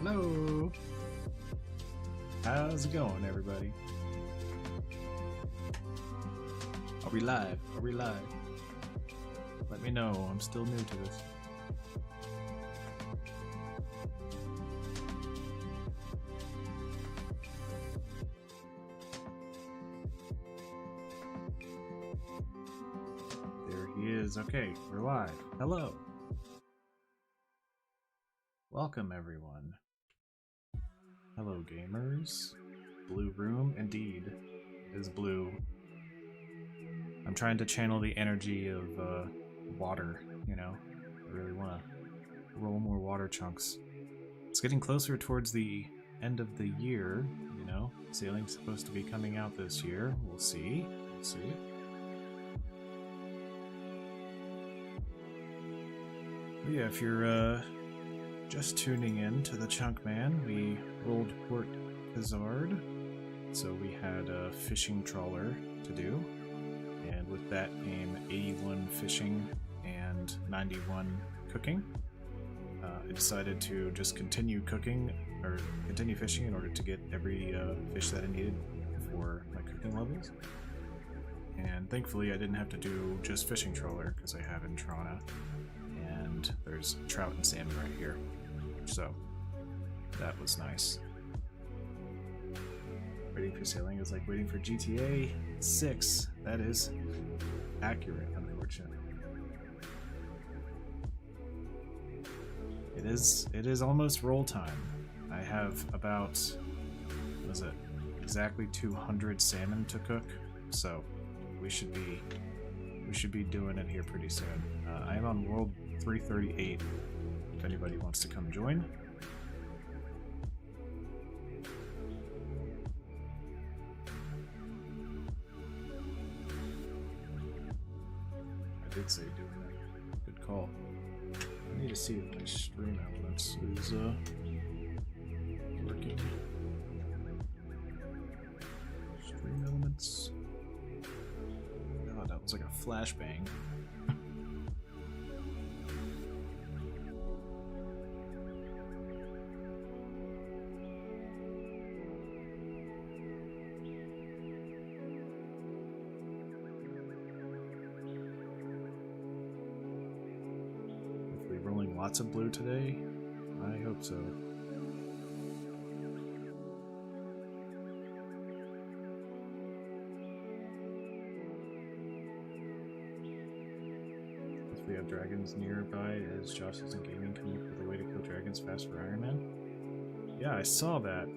Hello. How's it going, everybody? Are we live? Are we live? Let me know. I'm still new to this. There he is. Okay, we're live. Hello. Welcome, everyone. Hello, gamers. Blue room, indeed. It is blue. I'm trying to channel the energy of water, you know? I really want to roll more water chunks. It's getting closer towards the end of the year, you know? Sailing's supposed to be coming out this year. We'll see. We'll see. But yeah, if you're just tuning in to the Chunk Man, we rolled Port Hazard, so we had a fishing trawler to do, and with that came 81 fishing and 91 cooking. I decided to just continue cooking, or continue fishing in order to get every fish that I needed for my cooking levels. And thankfully I didn't have to do just fishing trawler, because I have Intrana, and there's trout and salmon right here. So that was nice. Waiting for sailing is like waiting for GTA 6. That is accurate, unfortunately. It is almost roll time. I have about, what is it, exactly 200 salmon to cook, so we should be doing it here pretty soon. I am on world 338. If anybody wants to come join. I did say doing it. Good call. I need to see if my stream elements is working. Stream elements. Oh, that was like a flashbang. Lots of blue today? I hope so. If we have dragons nearby, as Josh isn't gaming, come up with a way to kill dragons fast for Ironman? Yeah, I saw that.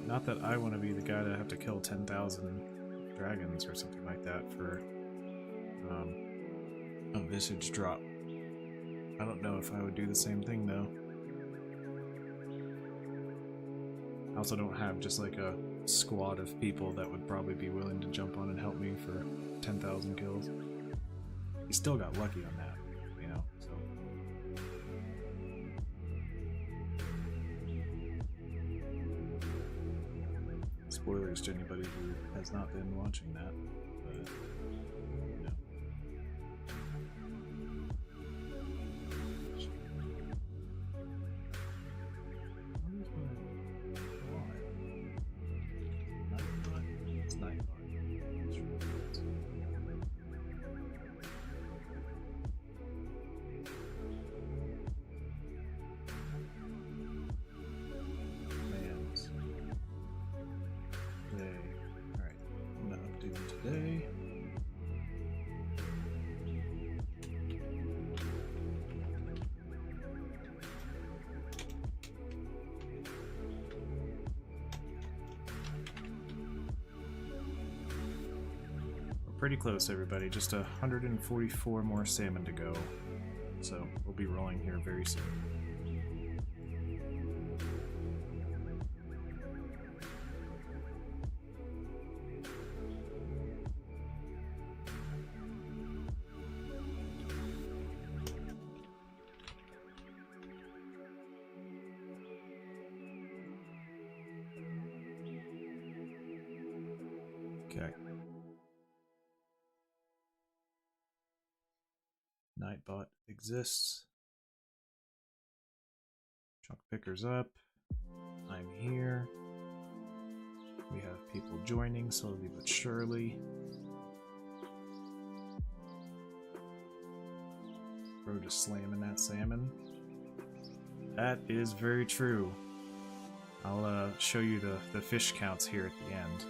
Not that I want to be the guy to have to kill 10,000 dragons or something like that for a visage drop. I don't know if I would do the same thing though. I also don't have just like a squad of people that would probably be willing to jump on and help me for 10,000 kills. He still got lucky on that, you know, so. Spoilers to anybody who has not been watching that, but you know. Pretty close, everybody. Just 144 more salmon to go. So we'll be rolling here very soon. Okay. Nightbot exists. Chunk pickers up. I'm here. We have people joining slowly but surely. Bro just slamming that salmon. That is very true. I'll show you the fish counts here at the end.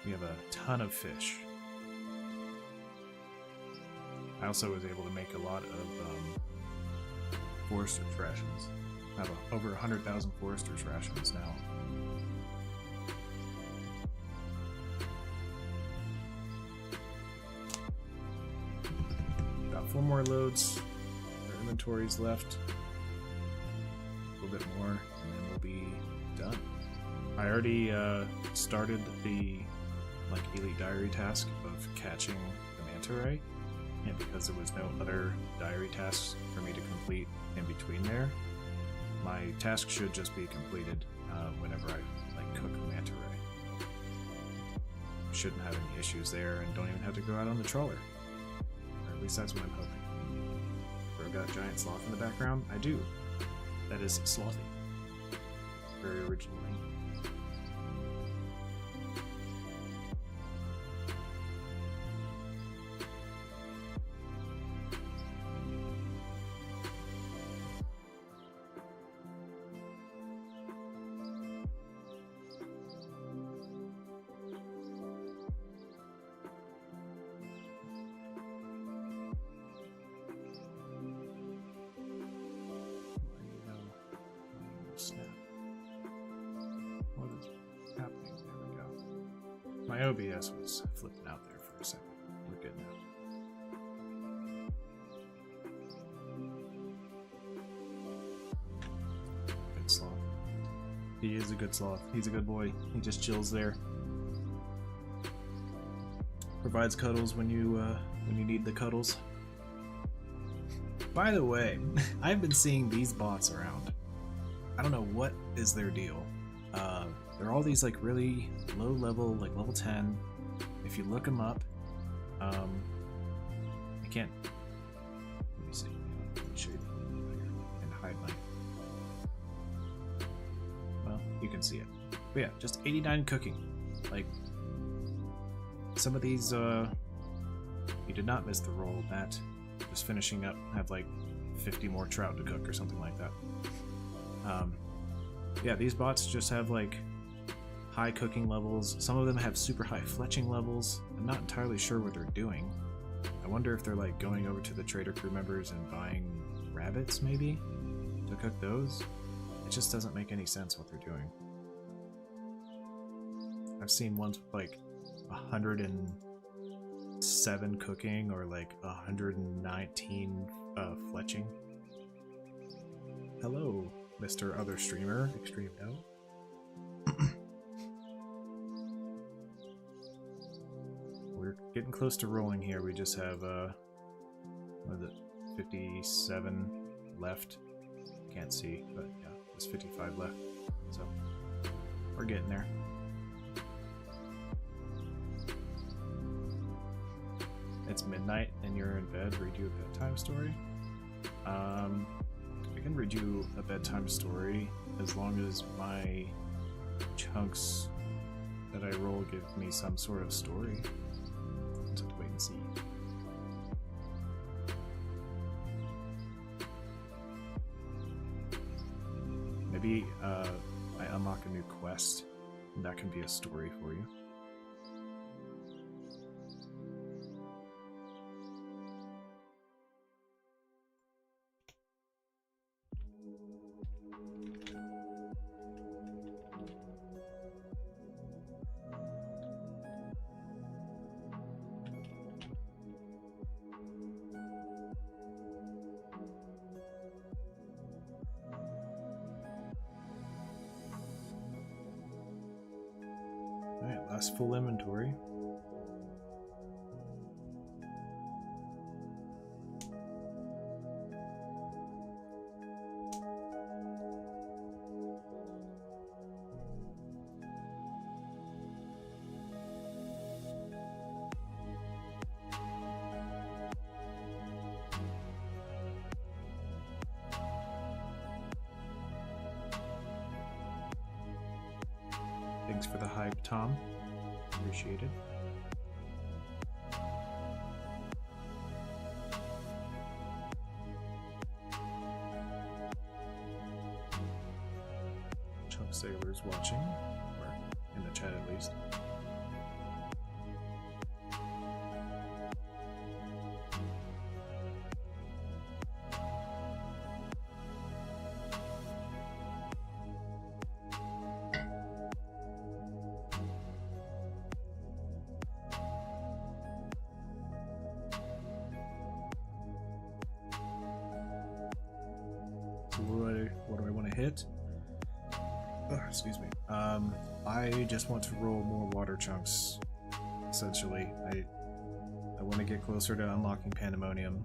We have a ton of fish. I also was able to make a lot of forester's rations. I have over 100,000 forester's rations now. Got 4 more loads. Our inventory's left. A little bit more, and then we'll be done. I already started the elite diary task of catching the manta ray, and because there was no other diary tasks for me to complete in between there, my task should just be completed whenever I cook manta ray. Shouldn't have any issues there, and don't even have to go out on the trawler. Or at least that's what I'm hoping. Bro got a giant sloth in the background? I do. That is slothy. Very originally. Snap. What is happening? There we go. My OBS was flipping out there for a second. We're good now. Good sloth. He is a good sloth. He's a good boy. He just chills there. Provides cuddles when you need the cuddles. By the way, I've been seeing these bots around. I don't know what is their deal. They're all these really low level, level 10. If you look them up, I can't. Let me see. Let me show you and hide my. Well, you can see it. But yeah, just 89 cooking. Some of these, you did not miss the roll. Matt, just finishing up, have 50 more trout to cook or something like that. Yeah, these bots just have high cooking levels. Some of them have super high fletching levels. I'm not entirely sure what they're doing. I wonder if they're going over to the trader crew members and buying rabbits maybe to cook those. It just doesn't make any sense what they're doing. I've seen ones with 107 cooking or 119 fletching. Hello, Mr. Other Streamer, Xtreme No. We're getting close to rolling here. We just have, what is it, 57 left. Can't see, but yeah, there's 55 left. So, we're getting there. It's midnight and you're in bed. Read you a bedtime story? I can read you a bedtime story as long as my chunks that I roll give me some sort of story. Just have to wait and see. Maybe I unlock a new quest and that can be a story for you. Alright, last full inventory. Thanks for the hype, Tom. Appreciate it. Chunk Sailor's watching, or in the chat at least. What do I want to hit? Oh, excuse me. I just want to roll more water chunks. Essentially, I want to get closer to unlocking Pandemonium.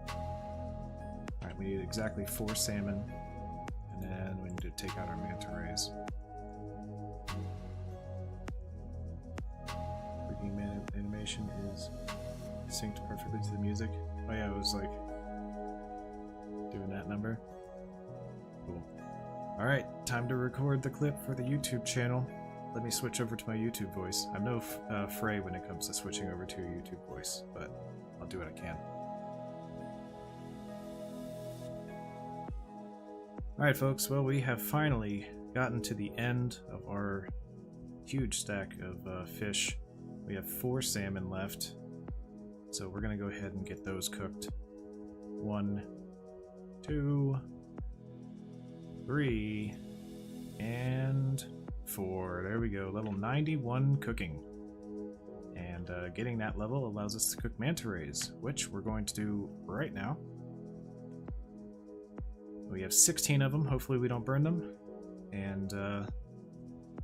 All right, we need exactly 4 salmon, and then we need to take out our manta rays. Freaking animation is synced perfectly to the music. Oh yeah, it was like doing that number. Cool. Alright, time to record the clip for the YouTube channel. Let me switch over to my YouTube voice. I'm no fray when it comes to switching over to a YouTube voice, but I'll do what I can. Alright folks, well we have finally gotten to the end of our huge stack of fish. We have 4 salmon left, so we're going to go ahead and get those cooked. 1, 2, 3, and 4. There we go. Level 91 cooking. And getting that level allows us to cook manta rays, which we're going to do right now. We have 16 of them. Hopefully we don't burn them. And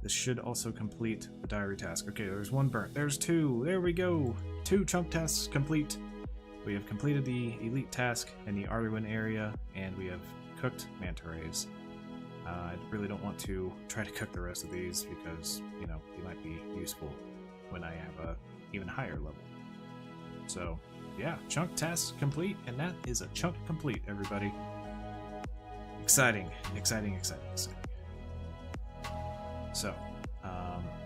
this should also complete the diary task. Okay, there's 1 burnt. There's 2. There we go. 2 chunk tasks complete. We have completed the elite task in the Arduin area, and we have cooked manta rays. I really don't want to try to cook the rest of these because, you know, they might be useful when I have a even higher level. So, yeah, chunk task complete, and that is a chunk complete, everybody. Exciting, exciting, exciting, exciting. So,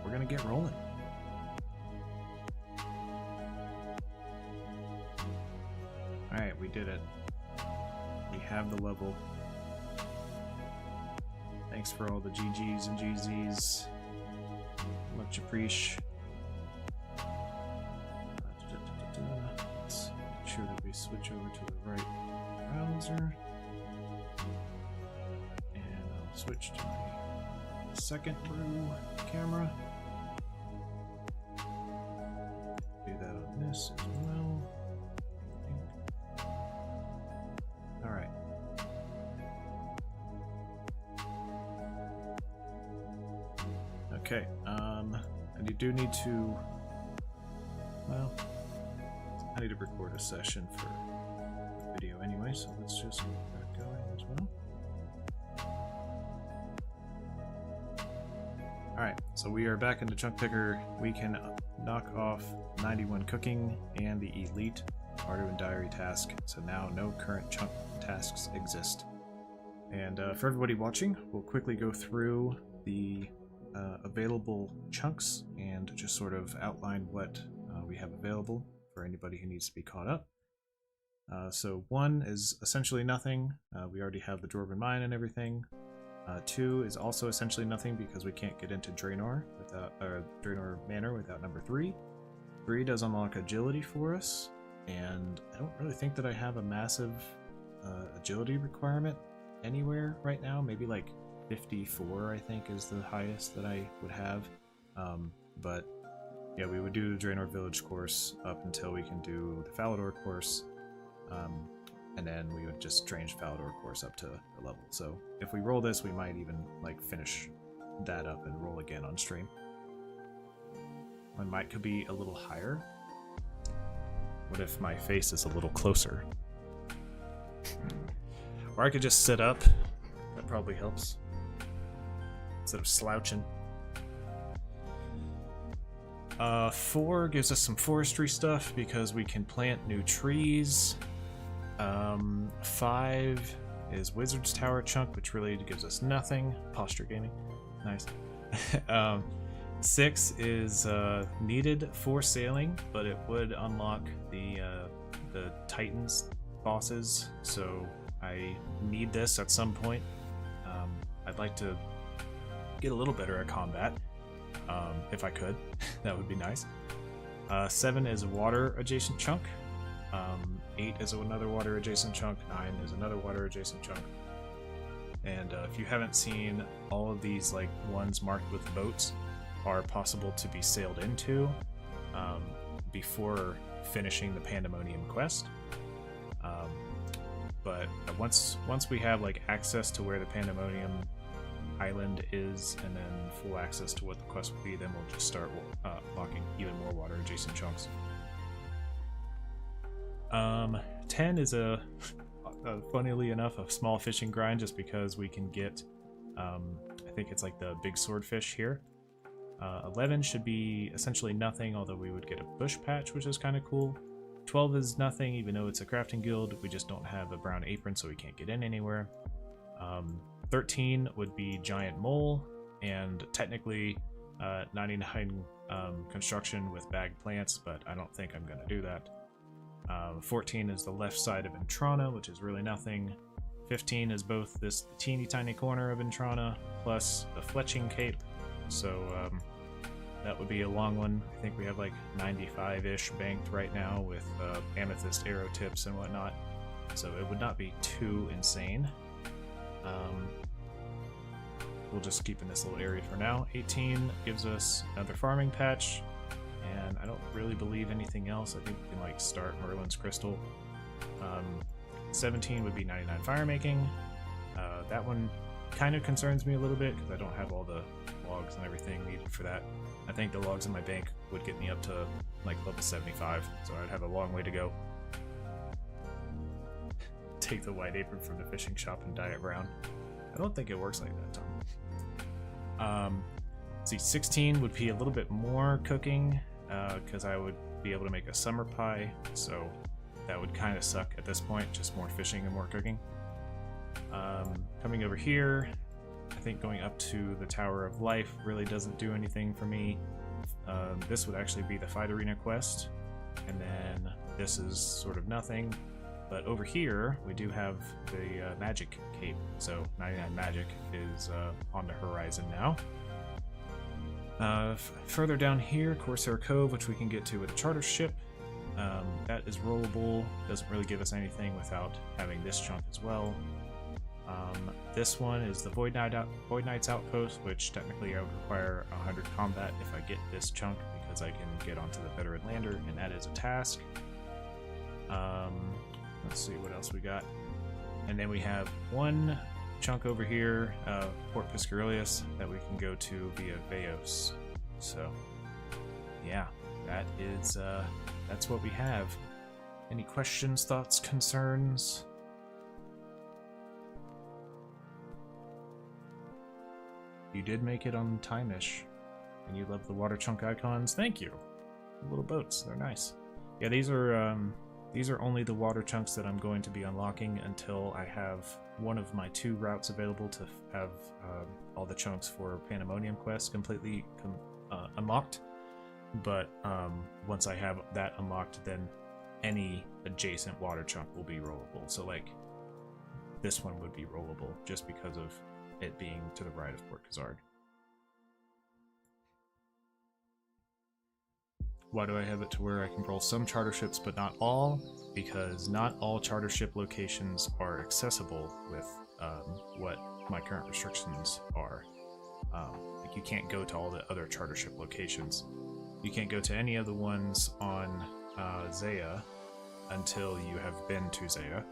we're gonna get rolling. Alright, we did it. We have the level. Thanks for all the GGs and GZs. Much appreciate. Let's make sure that we switch over to the right browser. And I'll switch to my second brew camera. Do that on this as well. Alright. Okay, and you do need to, well, I need to record a session for the video anyway, so let's just get that going as well. Alright, so we are back in the chunk picker. We can knock off 91 cooking and the elite Arduin diary task, so now no current chunk tasks exist. And for everybody watching, we'll quickly go through the available chunks and just sort of outline what we have available for anybody who needs to be caught up. So 1 is essentially nothing. We already have the Dwarven Mine and everything. 2 is also essentially nothing because we can't get into Draenor without Draenor Manor without number 3. 3 does unlock agility for us, and I don't really think that I have a massive agility requirement anywhere right now. Maybe like 54, I think, is the highest that I would have. But yeah, we would do the Draenor Village course up until we can do the Falador course, and then we would just change Falador course up to the level. So if we roll this, we might even like finish that up and roll again on stream. My mic could be a little higher. What if my face is a little closer? Or I could just sit up. That probably helps. Instead of slouching. 4 gives us some forestry stuff because we can plant new trees. 5 is Wizard's Tower chunk, which really gives us nothing. Posture gaming. Nice. 6 is needed for sailing, but it would unlock the Titans bosses, so I need this at some point. I'd like to get a little better at combat, if I could. That would be nice. 7 is a water adjacent chunk. 8 is another water adjacent chunk. 9 is another water adjacent chunk. And if you haven't seen, all of these like ones marked with boats are possible to be sailed into before finishing the Pandemonium quest. But once we have like access to where the Pandemonium island is, and then full access to what the quest will be, then we'll just start locking even more water adjacent chunks. 10 is funnily enough a small fishing grind, just because we can get I think it's like the big swordfish here. 11 should be essentially nothing, although we would get a bush patch, which is kind of cool. 12 is nothing, even though it's a crafting guild. We just don't have a brown apron, so we can't get in anywhere. 13 would be giant mole, and technically 99 construction with bagged plants, but I don't think I'm going to do that. 14 is the left side of Intrana, which is really nothing. 15 is both this teeny tiny corner of Intrana plus the fletching cape, so that would be a long one. I think we have like 95-ish banked right now with amethyst arrow tips and whatnot, so it would not be too insane. We'll just keep in this little area for now. 18 gives us another farming patch, and I don't really believe anything else. I think we can like start Merlin's Crystal. 17 would be 99 fire making. That one kind of concerns me a little bit because I don't have all the logs and everything needed for that. I think the logs in my bank would get me up to like level 75, so I'd have a long way to go. Take the white apron from the fishing shop and dye it brown. I don't think it works like that, Tom. See, 16 would be a little bit more cooking, because I would be able to make a summer pie, so that would kind of suck at this point, just more fishing and more cooking. Coming over here, I think going up to the Tower of Life really doesn't do anything for me. This would actually be the Fight Arena quest, and then this is sort of nothing. But over here, we do have the magic cape, so 99 magic is on the horizon now. Further down here, Corsair Cove, which we can get to with a charter ship. That is rollable, doesn't really give us anything without having this chunk as well. This one is the Void Knight's Outpost, which technically I would require 100 combat if I get this chunk, because I can get onto the Veteran Lander, and that is a task. Let's see what else we got. And then we have one chunk over here, Port Piscarius, that we can go to via Veos. So, yeah, that is, that's what we have. Any questions, thoughts, concerns? You did make it on time-ish, and you love the water chunk icons. Thank you. The little boats, they're nice. Yeah, these are only the water chunks that I'm going to be unlocking until I have one of my 2 routes available to have all the chunks for Pandemonium quest completely unlocked. But once I have that unlocked, then any adjacent water chunk will be rollable. So like this one would be rollable just because of it being to the right of Port Khazard. Why do I have it to where I can roll some charter ships but not all? Because not all charter ship locations are accessible with what my current restrictions are. Like you can't go to all the other charter ship locations. You can't go to any of the ones on Zaya until you have been to Zaya.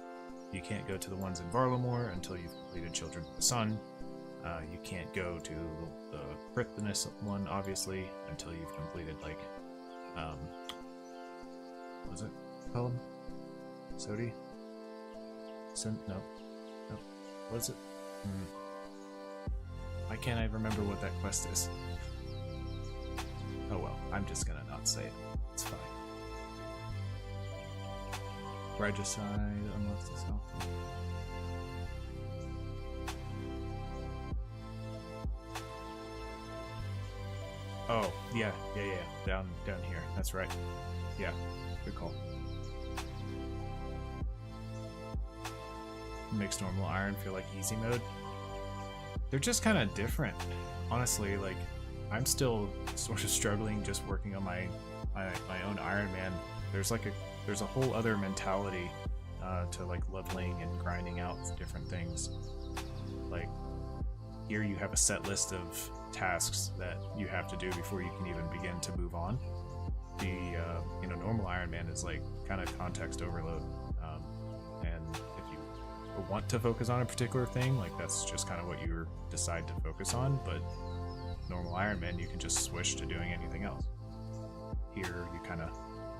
You can't go to the ones in Varlamore until you've completed Children of the Sun. You can't go to the Prithnis one, obviously, until you've completed, like, what was it called? Sodi? No. What is it? Why can't I remember what that quest is? Oh well, I'm just gonna not say it. It's fine. Regicide, unless it's not. Oh, yeah. Down here. That's right. Yeah, good call. Makes normal iron feel like easy mode. They're just kind of different. Honestly, like, I'm still sort of struggling just working on my own Ironman. There's a whole other mentality to like leveling and grinding out different things. Like, here you have a set list of tasks that you have to do before you can even begin to move on. The normal Ironman is like kind of context overload, and if you want to focus on a particular thing, like that's just kind of what you decide to focus on. But normal Ironman, you can just switch to doing anything else. Here,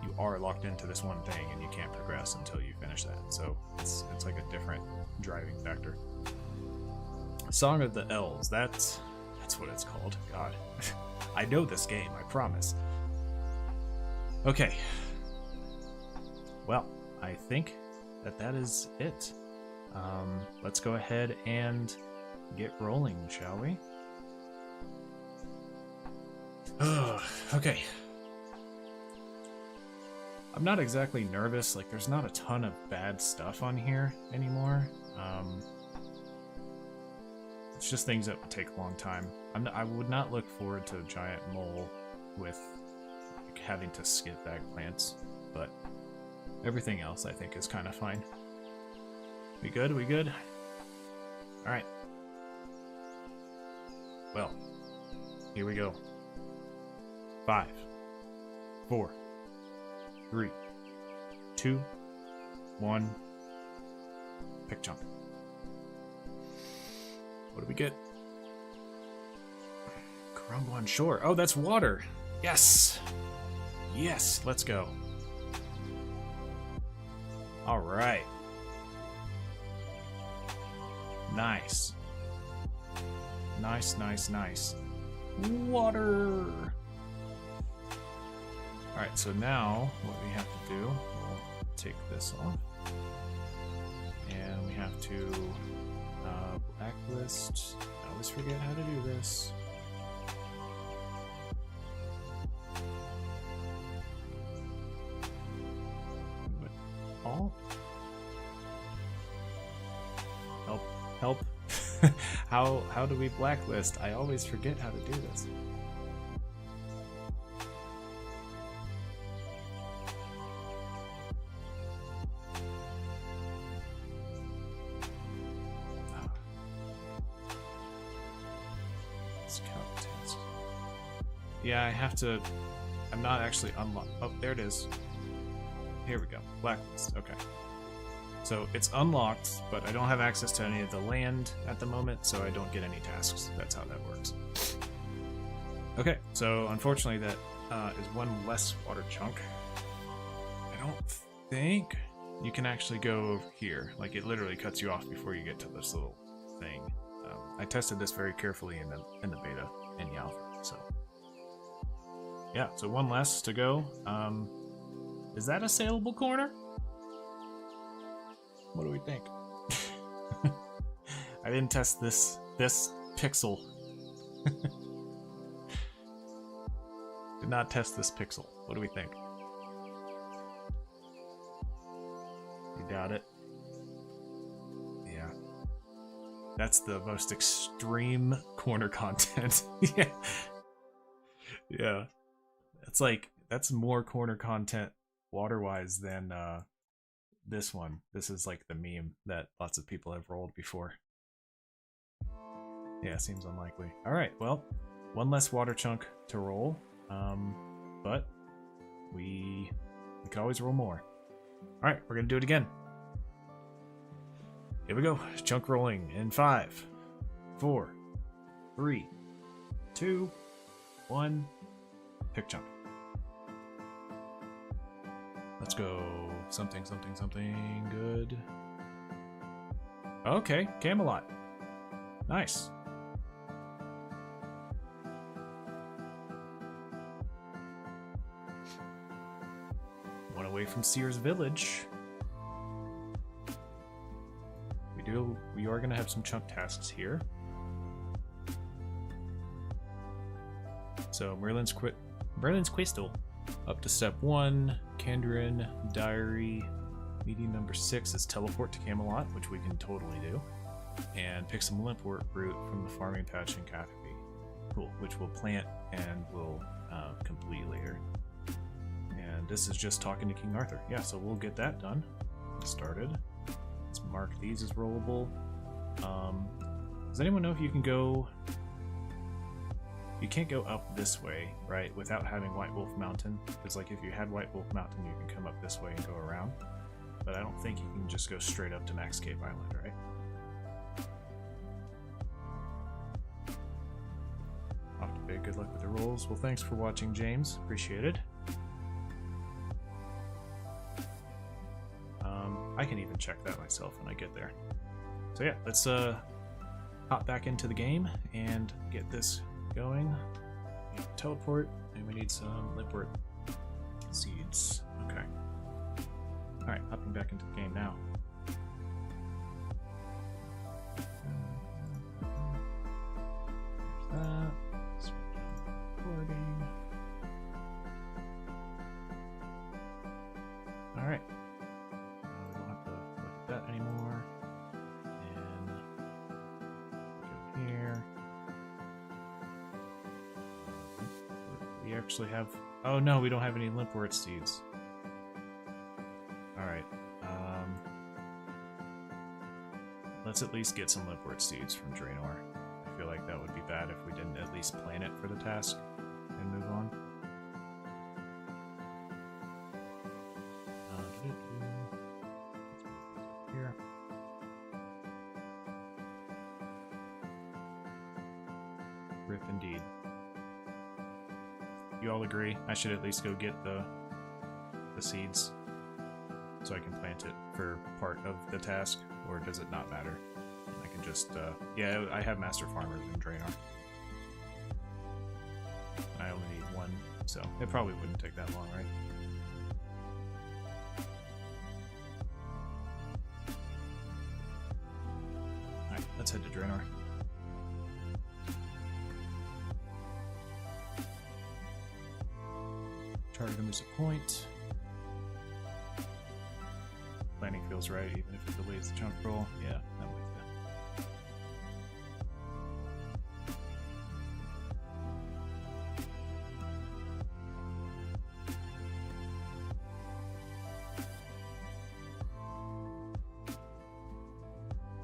you are locked into this one thing, and you can't progress until you finish that. So it's like a different driving factor. Song of the Elves. That's what it's called. God, I know this game. I promise. Okay. Well, I think that is it. Let's go ahead and get rolling, shall we? Okay. I'm not exactly nervous. Like, there's not a ton of bad stuff on here anymore. It's just things that would take a long time. I would not look forward to a giant mole with like, having to skip bag plants, but everything else I think is kind of fine. We good? We good? Alright. Well, here we go. 5, 4, 3, 2, 1. Pick chunk. What do we get? Crumble on shore. Oh, that's water. Yes. Yes, let's go. All right. Nice. Nice. Water. All right, so now what we have to do, we'll take this off. And we have to blacklist. I always forget how to do this. All? Help. How do we blacklist? I always forget how to do this. Yeah, I have to. I'm not actually unlocked. Oh, there it is. Here we go. Blacklist. Okay. So it's unlocked, but I don't have access to any of the land at the moment, so I don't get any tasks. That's how that works. Okay, so unfortunately that is one less water chunk. I don't think you can actually go over here. Like, it literally cuts you off before you get to this little thing. I tested this very carefully in the beta, in the alpha, so. Yeah, so one less to go. Is that a saleable corner? What do we think? I didn't test this pixel. Did not test this pixel. What do we think? You doubt it? Yeah. That's the most extreme corner content. Yeah. Yeah. It's like, that's more corner content water-wise than this one. This is like the meme that lots of people have rolled before. Yeah, seems unlikely. Alright, well, one less water chunk to roll. But we could always roll more. Alright, we're gonna do it again. Here we go. Chunk rolling in 5, 4, 3, 2, 1. Pick chunk. Let's go. Something good. Okay, Camelot. Nice. One away from Sears Village. We are gonna have some chunk tasks here. So Merlin's Crystal. Up to step 1, Kendrin Diary. Meeting number 6 is teleport to Camelot, which we can totally do. And pick some limpwort root from the farming patch in Catherby. Cool, which we'll plant and we'll complete later. And this is just talking to King Arthur. Yeah, so we'll get that done. Started. Let's mark these as rollable. Does anyone know if you can go... You can't go up this way, right, without having White Wolf Mountain. Because like if you had White Wolf Mountain, you can come up this way and go around. But I don't think you can just go straight up to Max Cape Island, right? Off to big. Good luck with the rolls. Well, thanks for watching, James. Appreciate it. I can even check that myself when I get there. So yeah, let's hop back into the game and get this going. We need teleport, and we need some limpwort seeds. Okay. Alright, hopping back into the game now. There's that. Switch on recording. Alright. We don't have to look at that anymore. And go here. We actually have... Oh no, we don't have any limpwort seeds. Alright. Let's at least get some limpwort seeds from Draenor. I feel like that would be bad if we didn't at least plan it for the task and move on. Here. Rip indeed. You all agree I should at least go get the seeds so I can plant it for part of the task, or does it not matter? I can just, yeah, I have Master Farmers in Draenor. I only need one, so it probably wouldn't take that long, right? Alright, let's head to Draenor. Target him as a point. Planning feels right, even if it delays the chunk roll. Yeah, I'm with you.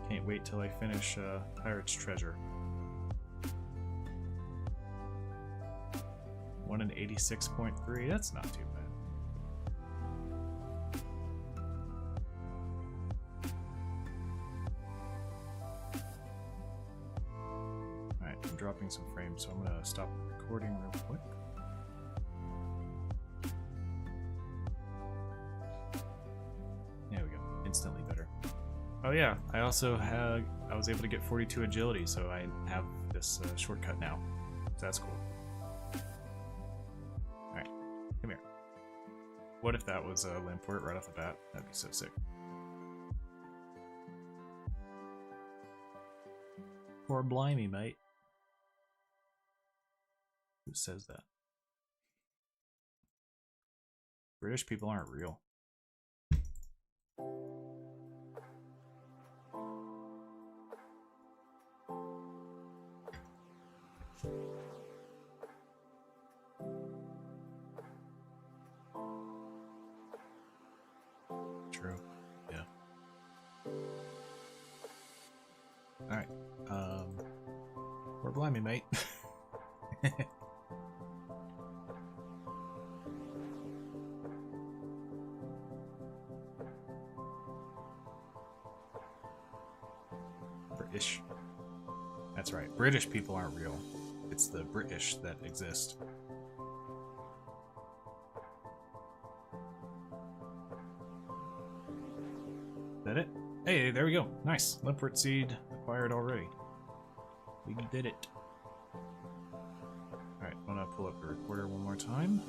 Can't wait till I finish Pirate's Treasure. 1 in 86.3, that's not too bad. Alright, I'm dropping some frames, so I'm gonna stop recording real quick. There we go, instantly better. Oh yeah, I also had, I was able to get 42 agility, so I have this shortcut now. So that's cool. Come here. What if that was a limpwort right off the bat? That'd be so sick. Poor blimey, mate. Who says that? British people aren't real. True. Yeah. Alright. Or blimey, mate. British. That's right. British people aren't real. It's the British that exist. Is that it? Hey, there we go. Nice. Limpwort seed acquired already. We did it. Alright, I'm gonna pull up the recorder one more time.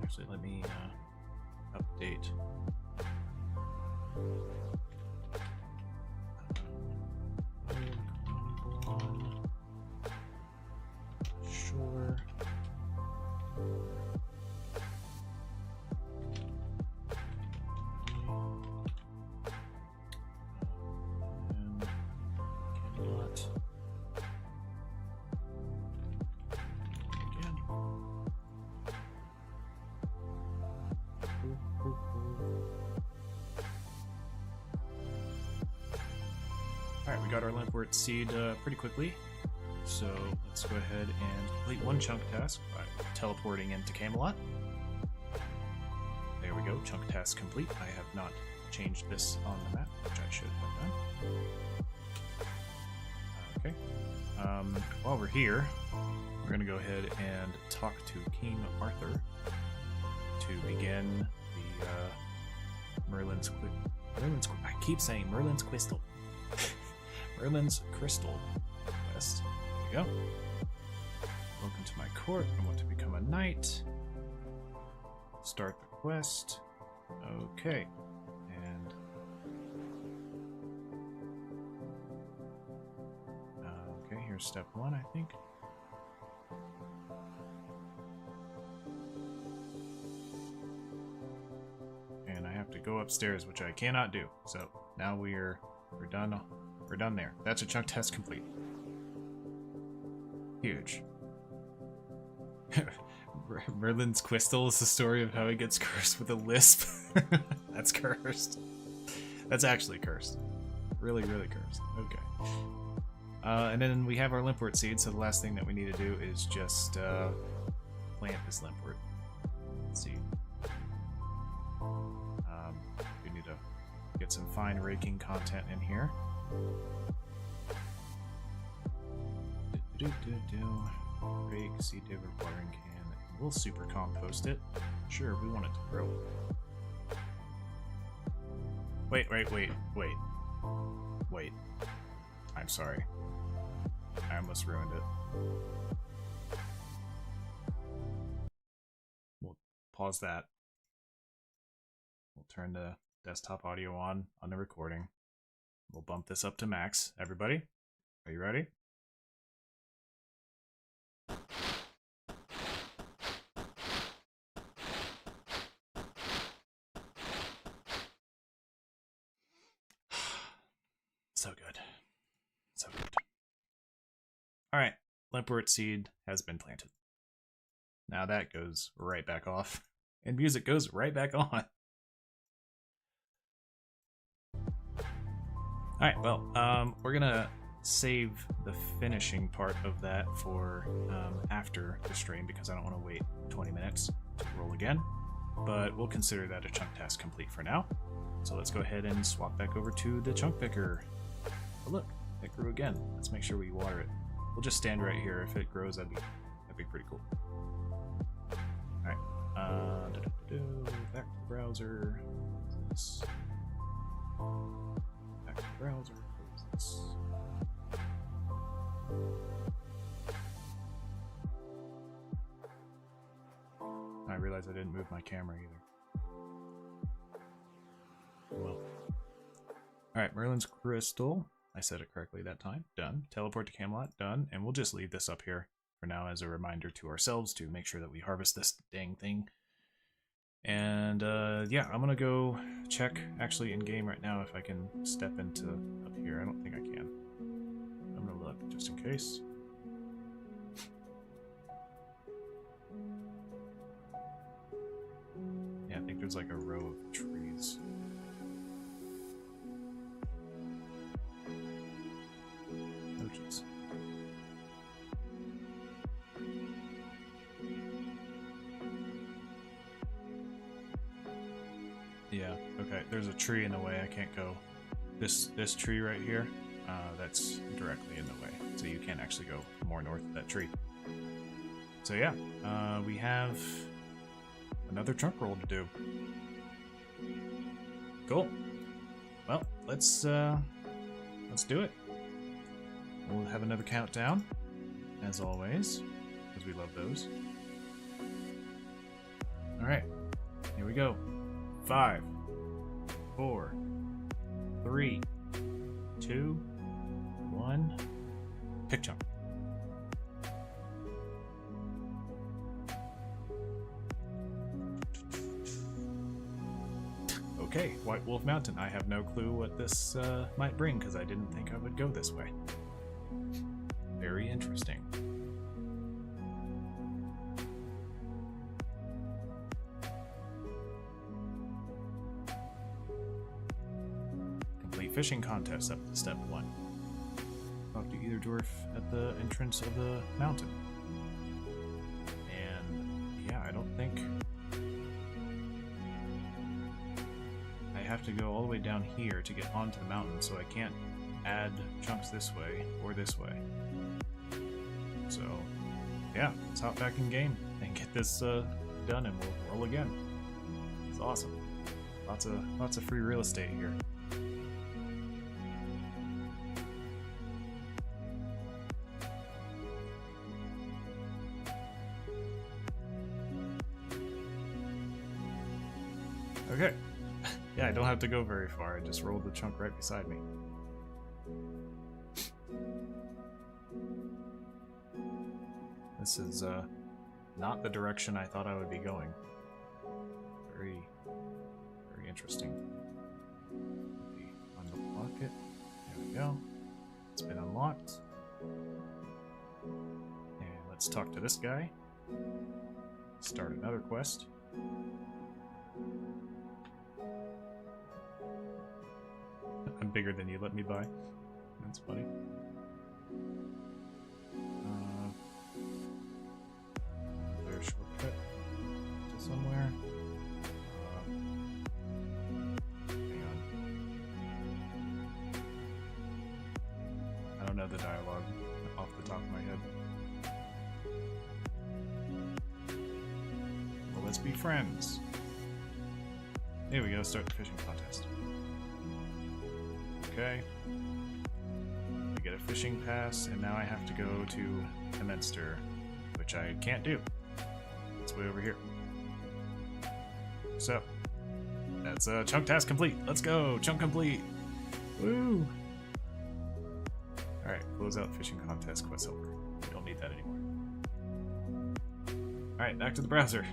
Actually, let me update. sure. And cannot. Again. Alright, we got our Limpwort seed pretty quickly. So let's go ahead and complete one chunk task by teleporting into Camelot. There we go, chunk task complete. I have not changed this on the map, which I should have done. Okay. While we're here, we're going to go ahead and talk to King Arthur to begin the Merlin's I keep saying Merlin's Crystal. Merlin's Crystal quest. There we go. Welcome to my court. I want to become a knight. Start the quest. Okay. And okay, here's step one, I think. And I have to go upstairs, which I cannot do. So now we're done. We're done there. That's a chunk test complete. Huge. Merlin's Crystal is the story of how he gets cursed with a lisp. That's cursed. That's actually cursed. Really, really cursed. Okay. And then we have our Limpwort seed, so the last thing that we need to do is just plant this Limpwort seed. We need to get some fine raking content in here. Rake, seed digger, watering can. We'll super compost it. Sure, we want it to grow. Wait. I'm sorry. I almost ruined it. We'll pause that. We'll turn the desktop audio on the recording. We'll bump this up to max. Everybody, are you ready? So good. So good. Alright, Limpwort seed has been planted. Now that goes right back off. And music goes right back on. Alright, well, we're gonna save the finishing part of that for after the stream because I don't want to wait 20 minutes to roll again. But we'll consider that a chunk task complete for now. So let's go ahead and swap back over to the chunk picker. Oh look, it grew again. Let's make sure we water it. We'll just stand right here. If it grows, that'd be pretty cool. Alright. Back to the browser. This. Back to the browser. This. I realized I didn't move my camera either. Well. Alright, Merlin's Crystal. I said it correctly that time. Done. Teleport to Camelot. Done. And we'll just leave this up here for now as a reminder to ourselves to make sure that we harvest this dang thing. And yeah, I'm gonna go check actually in game right now if I can step into up here. I don't think I can. I'm gonna look just in case. Yeah, I think there's like a row of trees. Oh jeez. Yeah, okay, there's a tree in the way, I can't go. This tree right here, that's directly in the way, so you can't actually go more north of that tree. So yeah, we have another trunk roll to do. Cool. Well, let's do it. We'll have another countdown, as always, because we love those. Alright, here we go. 5, 4, 3, 2, 1. Pick chunk. okay, White Wolf Mountain. I have no clue what this might bring because I didn't think I would go this way. Very interesting. Complete fishing contest up to step 1. Talk to either dwarf at the entrance of the mountain. And yeah, I don't think I have to go all the way down here to get onto the mountain, so I can't add chunks this way or this way. So yeah, let's hop back in game and get this done, and we'll roll again. It's awesome. Lots of free real estate here. Okay. Yeah, I don't have to go very far. I just rolled the chunk right beside me. This is not the direction I thought I would be going. Very interesting. Unlock it. There we go. It's been unlocked. And let's talk to this guy. Start another quest. I'm bigger than you let me buy. That's funny. There's a shortcut to somewhere. Hang on. I don't know the dialogue off the top of my head. Well, let's be friends. There we go, start the fishing contest. Okay. I get a fishing pass, and now I have to go to the Minster, which I can't do. It's way over here. So, that's chunk task complete. Let's go! Chunk complete! Woo! Alright, close out fishing contest quest helper. We don't need that anymore. Alright, back to the browser.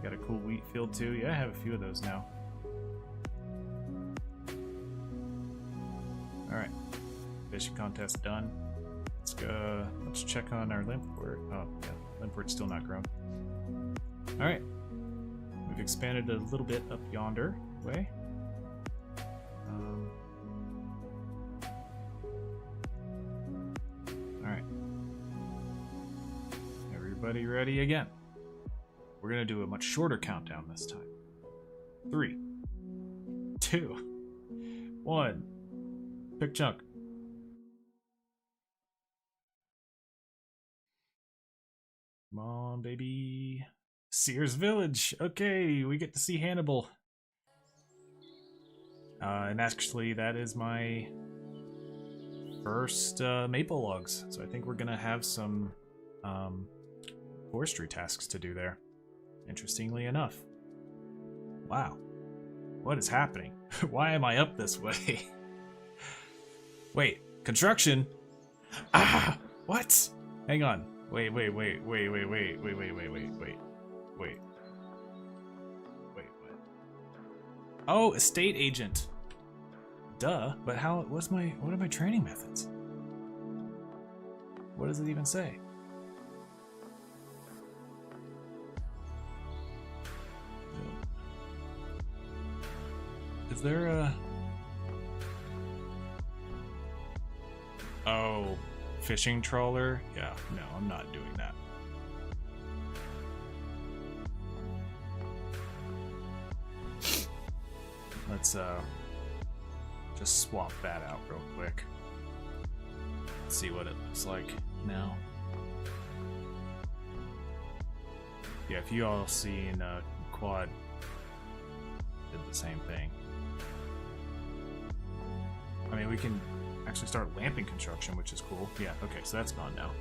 Got a cool wheat field too. Yeah, I have a few of those now. Alright, fishing contest done. Let's go. Let's check on our limpwort. Oh, yeah, limpwort's still not grown. Alright, we've expanded a little bit up yonder way. Alright, everybody ready again? We're gonna do a much shorter countdown this time. 3, 2, 1. Pick chunk. Come on, baby. Sears Village. Okay, we get to see Hannibal. And actually, that is my first maple logs. So I think we're gonna have some forestry tasks to do there. Interestingly enough. Wow. What is happening? Why am I up this way? Wait, construction? Ah! What? Hang on. Wait. What? Oh, estate agent. Duh, but what are my training methods? What does it even say? Is there a... Oh, fishing trawler? Yeah, no, I'm not doing that. Let's just swap that out real quick. Let's see what it looks like now. Yeah, if you all seen Quad did the same thing. I mean, we can actually start lamping construction, which is cool. Yeah, okay, so that's gone now.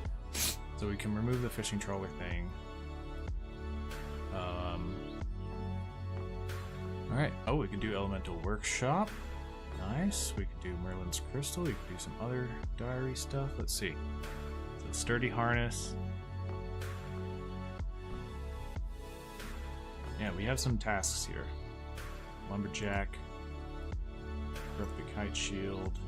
So we can remove the fishing trawler thing. Alright, oh, we can do elemental workshop. Nice. We can do Merlin's crystal. We can do some other diary stuff. Let's see. So sturdy harness. yeah, we have some tasks here. Lumberjack, Perfect Kite Shield,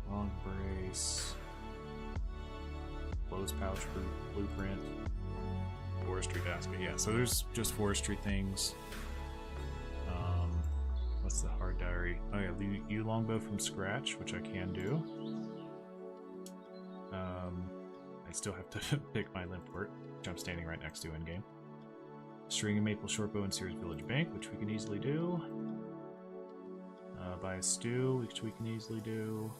Long Brace, Clothes Pouch Blueprint, Forestry Basket. Yeah, so there's just forestry things. What's the hard diary? Oh yeah, U longbow from scratch, which I can do. I still have to pick my limpwort, which I'm standing right next to in game. String a maple shortbow in Sears Village Bank, which we can easily do. Buy a stew, which we can easily do.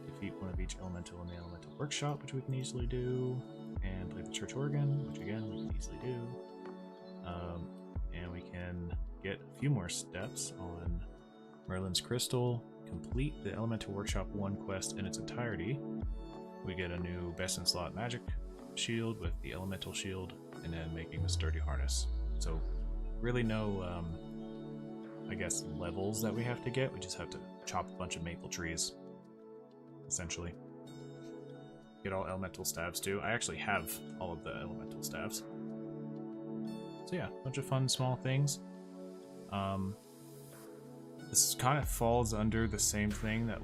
Defeat one of each elemental in the elemental workshop, which we can easily do. And play the church organ, which again we can easily do. And we can get a few more steps on Merlin's Crystal, complete the Elemental Workshop 1 quest in its entirety. We get a new best in slot magic shield with the elemental shield, and then making the sturdy harness. So really no, I guess, levels that we have to get. We just have to chop a bunch of maple trees, essentially. Get all elemental staves too. I actually have all of the elemental staves. So yeah, a bunch of fun small things. This kind of falls under the same thing that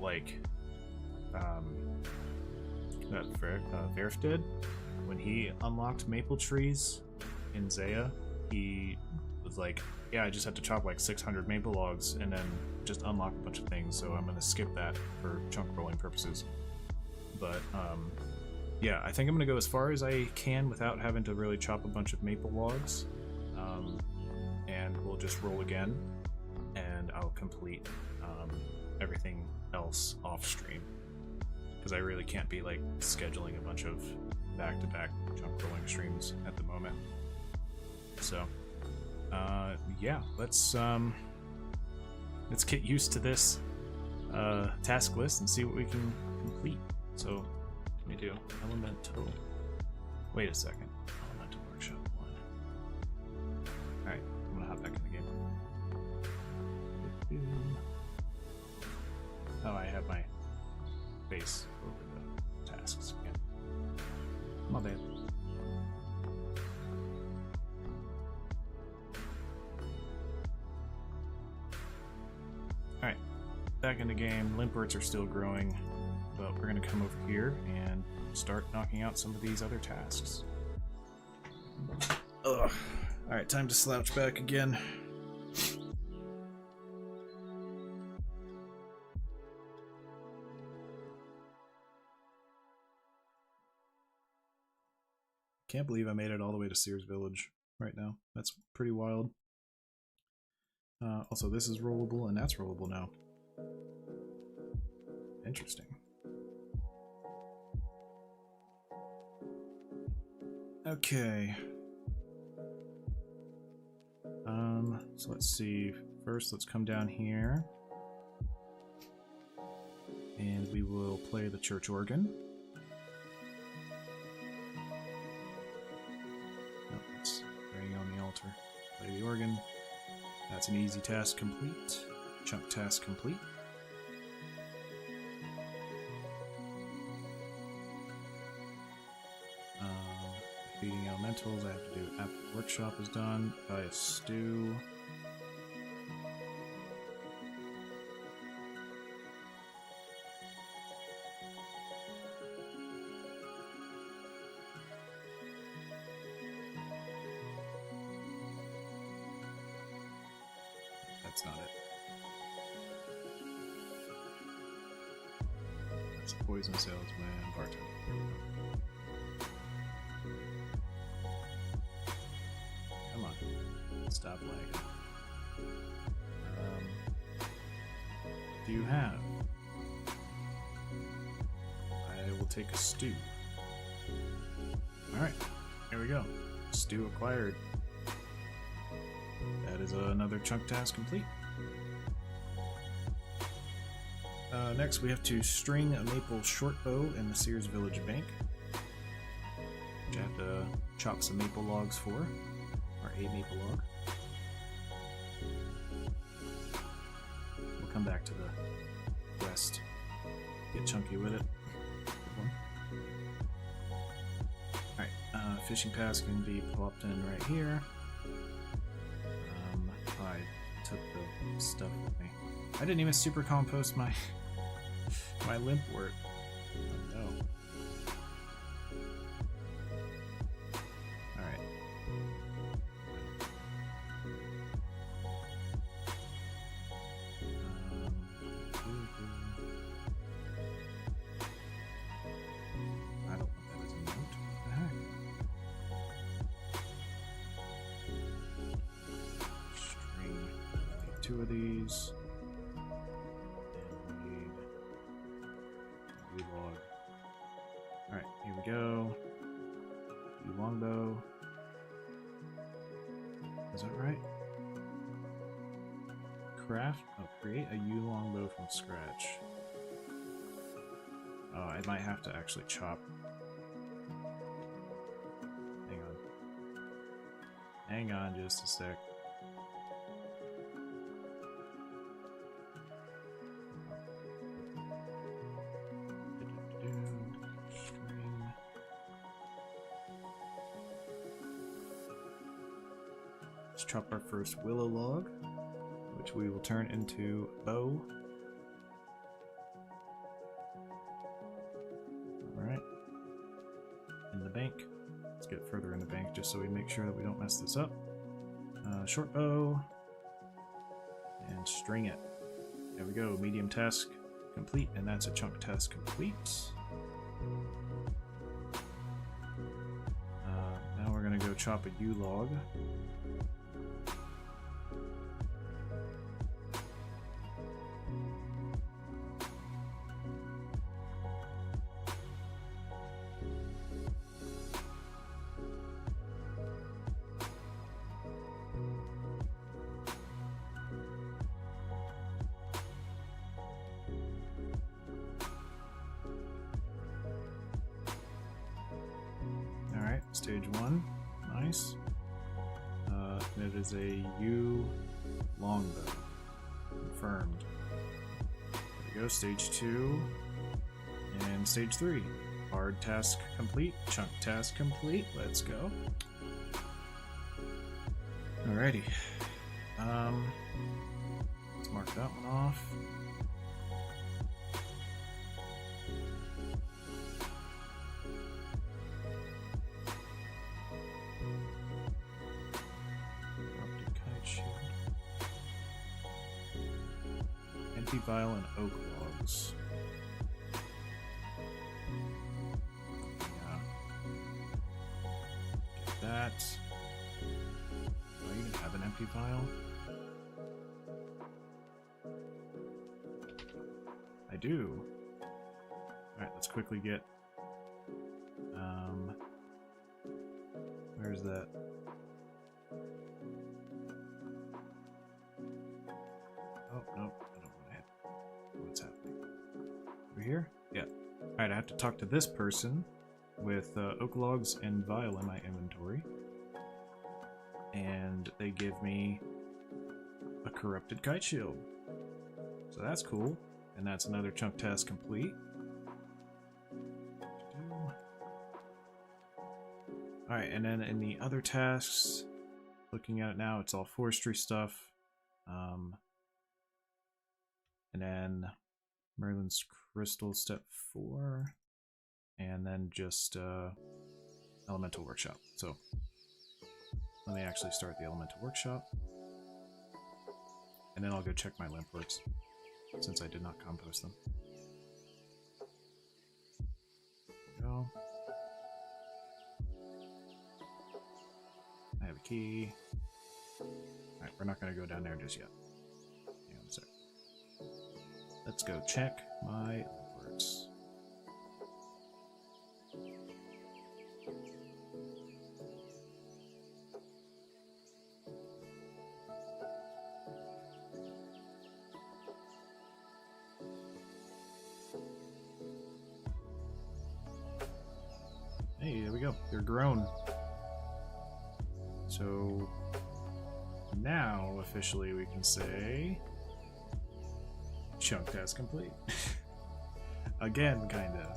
that Verf did when he unlocked maple trees in Zaya. He was like, yeah, I just have to chop like 600 maple logs and then just unlock a bunch of things, so I'm gonna skip that for chunk rolling purposes. But yeah, I think I'm gonna go as far as I can without having to really chop a bunch of maple logs, and we'll just roll again, and I'll complete everything else off stream, because I really can't be like scheduling a bunch of back-to-back chunk rolling streams at the moment. So yeah, let's get used to this task list and see what we can complete. So what can we do? Elemental. Wait a second. Elemental Workshop 1. Alright, I'm gonna hop back in the game. Oh, I have my face over the tasks again. My bad. Alright, back in the game. Limpworts are still growing, but we're going to come over here and start knocking out some of these other tasks. Ugh. Alright, time to slouch back again. Can't believe I made it all the way to Sears Village right now. That's pretty wild. Also, this is rollable, and that's rollable now. Interesting. Okay. So let's see. First, let's come down here. And we will play the church organ. No, it's laying on the altar. Play the organ. That's an easy task complete. Chunk task complete. Feeding elementals, I have to do after the workshop is done. Buy a stew. That's not it. That's a poison salesman, bartender. Come on. Stop lagging. Do you have? I will take a stew. Alright, here we go. Stew acquired. That is another chunk task complete. Next we have to string a maple shortbow in the Sears Village Bank, which I have to chop some maple logs for, or a maple log. We'll come back to the quest, get chunky with it. Alright, fishing pass can be plopped in right here. I took the stuff with me. I didn't even super compost my my limpwort. Oh no. Alright. I don't want that as a note. What the heck? String. Need 2 of these. And we need a log. Alright, here we go. Longbow. Is that right? Craft? Oh, create a U longbow from scratch. Oh, I might have to actually chop. Hang on. Hang on just a sec. Let's chop our first willow log, which we will turn into bow. Alright. In the bank. Let's get further in the bank just so we make sure that we don't mess this up. Short bow. And string it. There we go. Medium task complete, and that's a chunk task complete. Now we're going to go chop a U log. Stage 1, nice. It is a U longbow, confirmed. There we go, stage 2, and stage 3. Hard task complete, chunk task complete, let's go. Alrighty, let's mark that one off. Vial and oak logs. Yeah. Get that. Do I even have an empty vial? I do. Alright, let's quickly get where's that? Oh, nope. What's happening? Over here? Yeah. Alright, I have to talk to this person with oak logs and vial in my inventory. And they give me a corrupted kite shield. So that's cool. And that's another chunk task complete. Alright, and then in the other tasks, looking at it now, it's all forestry stuff. And then Merlin's Crystal, step 4. And then just Elemental Workshop. So let me actually start the Elemental Workshop. And then I'll go check my limpworts, since I did not compost them. There we go. I have a key. Alright, we're not going to go down there just yet. Hang on a sec. Let's go check my limpworts. Hey, there we go. They're grown. So now officially we can say chunk task complete. Again, kinda.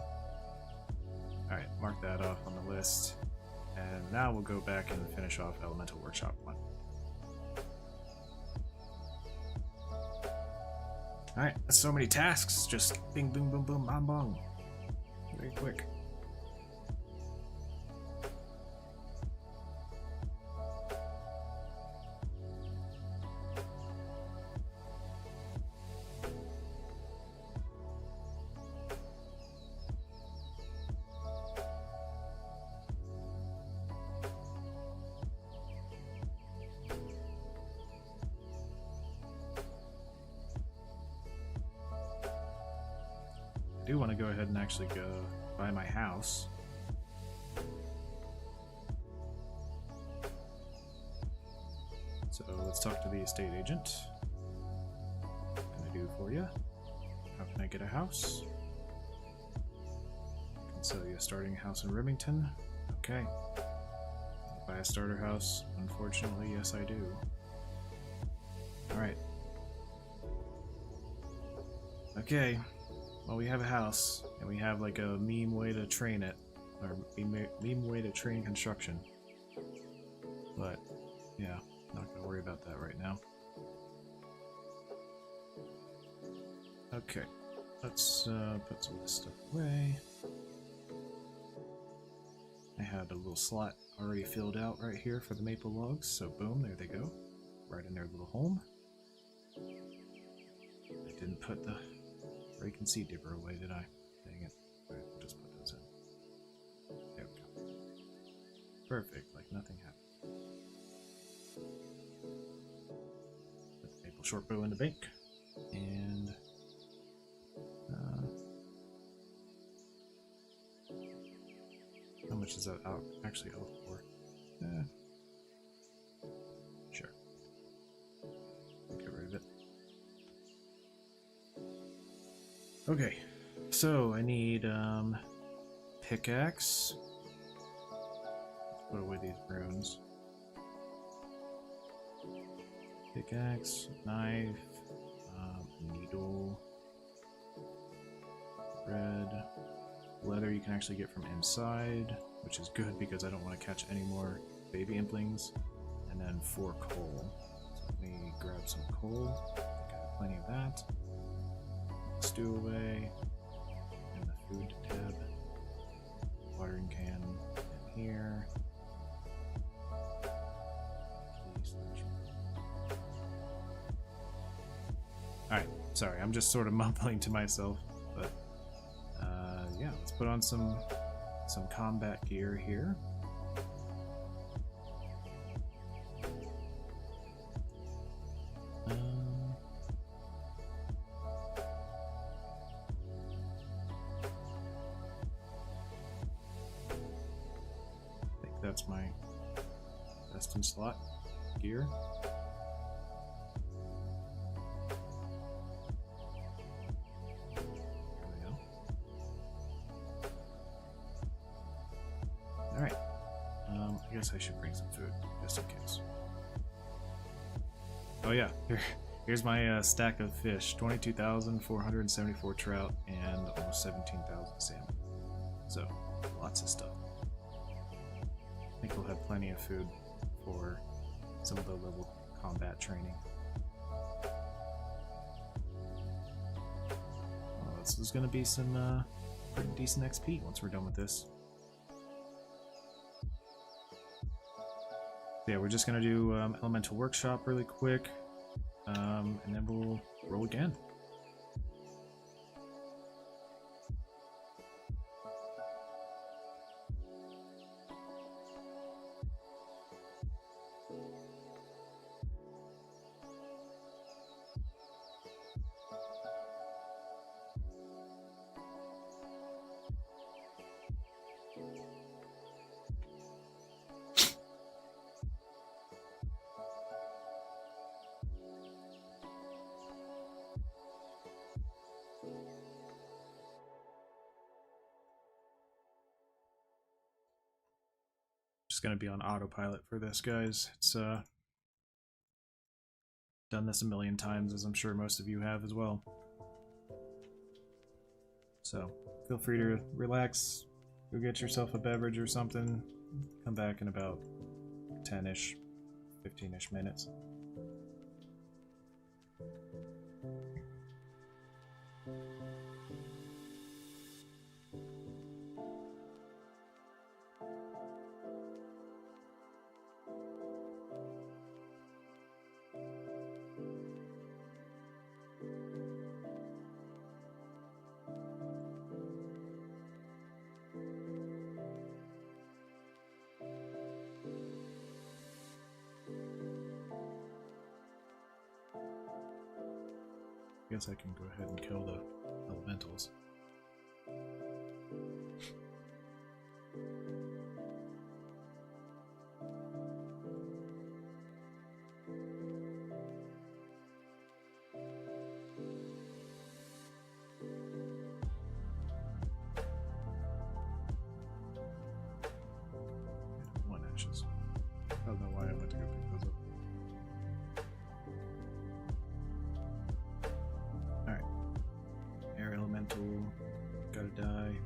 Alright, mark that off on the list. And now we'll go back and finish off Elemental Workshop 1. Alright, that's so many tasks. Just bing, boom, boom, boom, bong, bong. Very quick. I do want to go ahead and actually go buy my house. So let's talk to the estate agent. What can I do for you? How can I get a house? I can sell you a starting house in Remington. Okay. Buy a starter house? Unfortunately, yes I do. Alright. Okay. Well, we have a house, and we have like a meme way to train it, or meme way to train construction. But, yeah, not gonna worry about that right now. Okay, let's put some of this stuff away. I had a little slot already filled out right here for the maple logs, so boom, there they go. Right in their little home. I didn't put the rake and seed dipper away, did I? Dang it. Alright, we'll just put those in. There we go. Perfect, like nothing happened. Put the maple short bow in the bank. And how much is that out actually out for? Sure. Get rid of it. Okay, so I need pickaxe. Let's put away these runes. Pickaxe, knife, needle, red, leather you can actually get from inside, which is good because I don't want to catch any more baby implings. And then 4 coal. So let me grab some coal. I got plenty of that. Stew away in the food tab. Watering can in here. Alright, sorry, I'm just sort of mumbling to myself, but yeah, let's put on some combat gear here. That's my best in slot gear. There we go. Alright. I guess I should bring some food, just in case. Oh yeah, here's my stack of fish. 22,474 trout and almost 17,000 salmon. So, lots of stuff. I think we'll have plenty of food for some of the level combat training. Well, this is going to be some pretty decent XP once we're done with this. Yeah, we're just going to do Elemental Workshop really quick, and then we'll roll again. Just gonna be on autopilot for this, guys. It's done this a million times, as I'm sure most of you have as well. So feel free to relax, go get yourself a beverage or something, come back in about 10-ish, 15-ish minutes. I guess I can go ahead and kill the elementals. One ashes. I don't know why I went to go pick those up. Elemental, gotta die.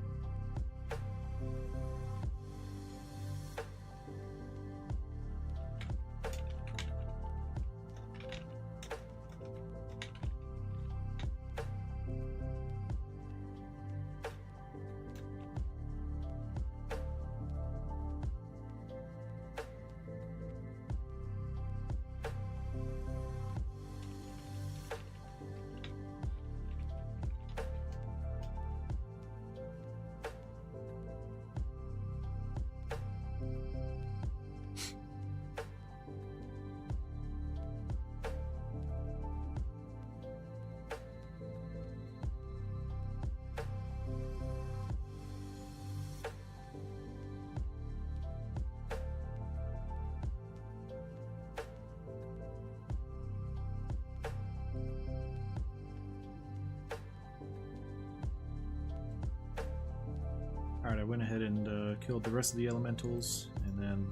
Alright, I went ahead and killed the rest of the elementals, and then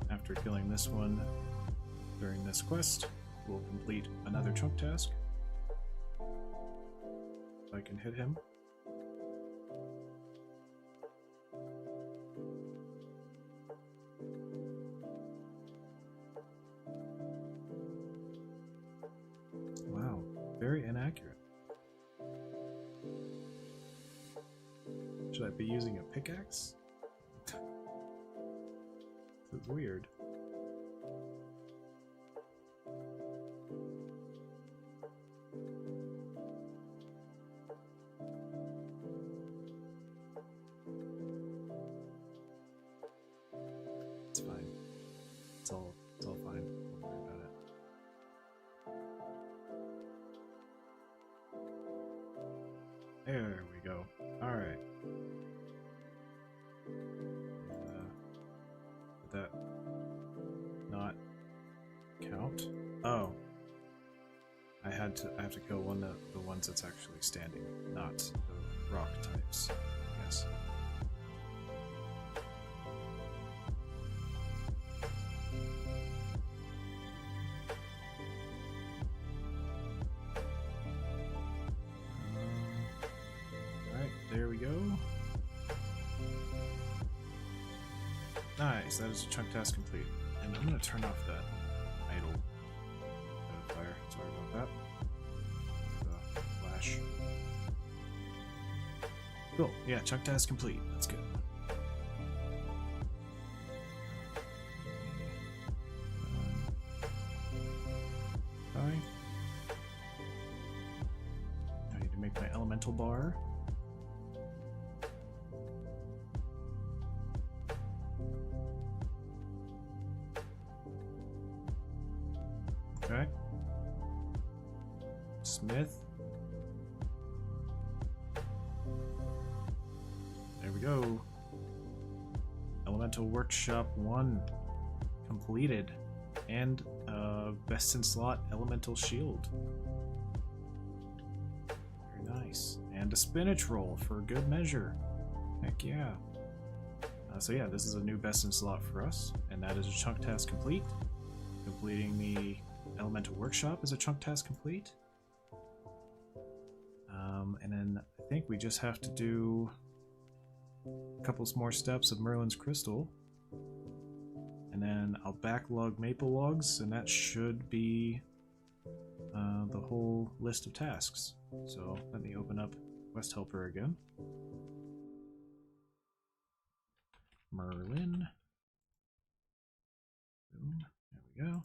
after killing this one during this quest, we'll complete another chunk task. If I can hit him. Wow, very inaccurate. Should I be using a pickaxe? This is weird. It's fine. It's all fine. Don't worry about it. There we go. Alright. Did that not count? Oh. I have to kill one of the ones that's actually standing, not the rock types, I guess. There we go. Nice, that is a chunk task complete. And I'm going to turn off that idle fire. Sorry about that. The flash. Cool, yeah, chunk task complete. That's good. Fine. I need to make my elemental bar. Okay. Smith. There we go. Elemental Workshop 1 completed. And best in slot elemental shield. Very nice. And a spinach roll for good measure. Heck yeah. So yeah, this is a new best in slot for us. And that is a chunk task complete. Completing the Elemental Workshop is a chunk task complete. And then I think we just have to do a couple more steps of Merlin's Crystal. And then I'll backlog maple logs, and that should be the whole list of tasks. So let me open up Quest Helper again. Merlin. Boom. There we go.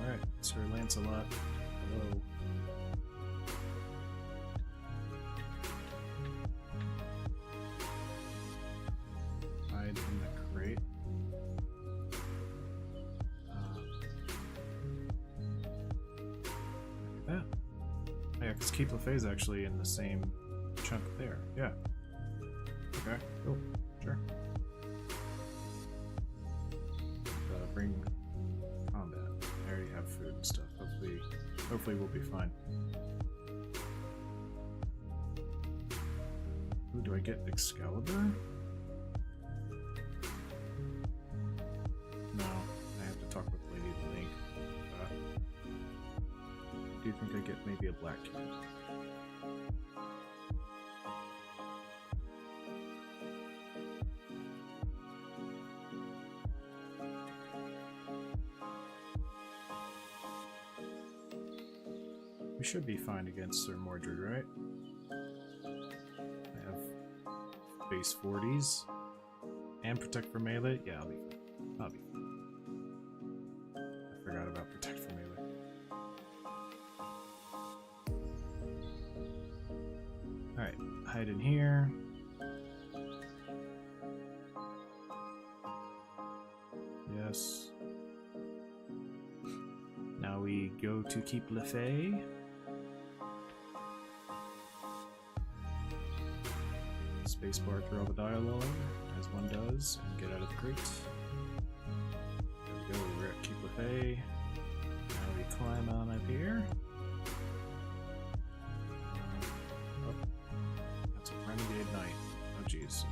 Alright, Sir Lancelot. Hello. Hide in the crate. Look at that. Yeah, because Keep Lefay is actually in the same chunk there. Yeah. Okay, cool. Sure. Bring combat. I already have food and stuff. Hopefully we'll be fine. Ooh, do I get Excalibur? No, I have to talk with Lady Link. Do you think I get maybe a black cat? We should be fine against Sir Mordred, right? I have base 40s and protect for melee. Yeah, I'll be fine. I'll be fine. I forgot about protect for melee. Alright, hide in here. Yes. Now we go to Keep Lefay. Spacebar through all the dialogue, as one does, and get out of the crate. There we go, we're at Keep Lefay. Now we climb on up here. Oh, that's a renegade knight. Oh jeez.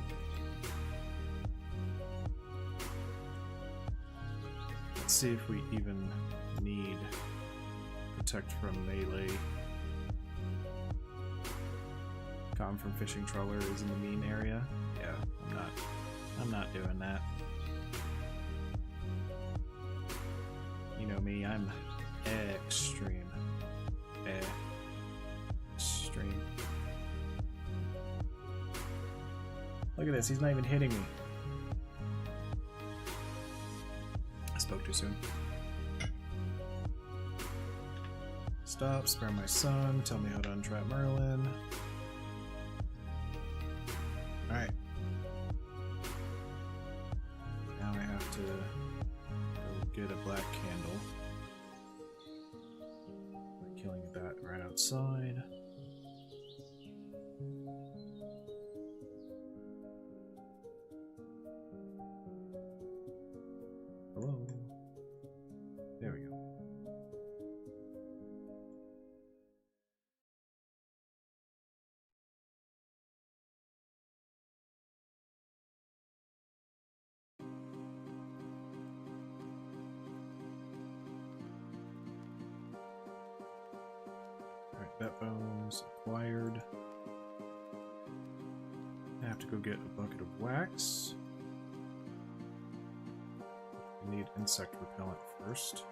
Let's see if we even need protect from melee. Calm from fishing trawler is in the mean area. Yeah, I'm not doing that. You know me, I'm extreme. Extreme. Look at this, he's not even hitting me. I spoke too soon. Stop, spare my son, tell me how to untrap Merlin. Alright. Now I have to go get a black candle. By killing that right outside. Hello. There we go. Vet bones acquired. I have to go get a bucket of wax. I need insect repellent first.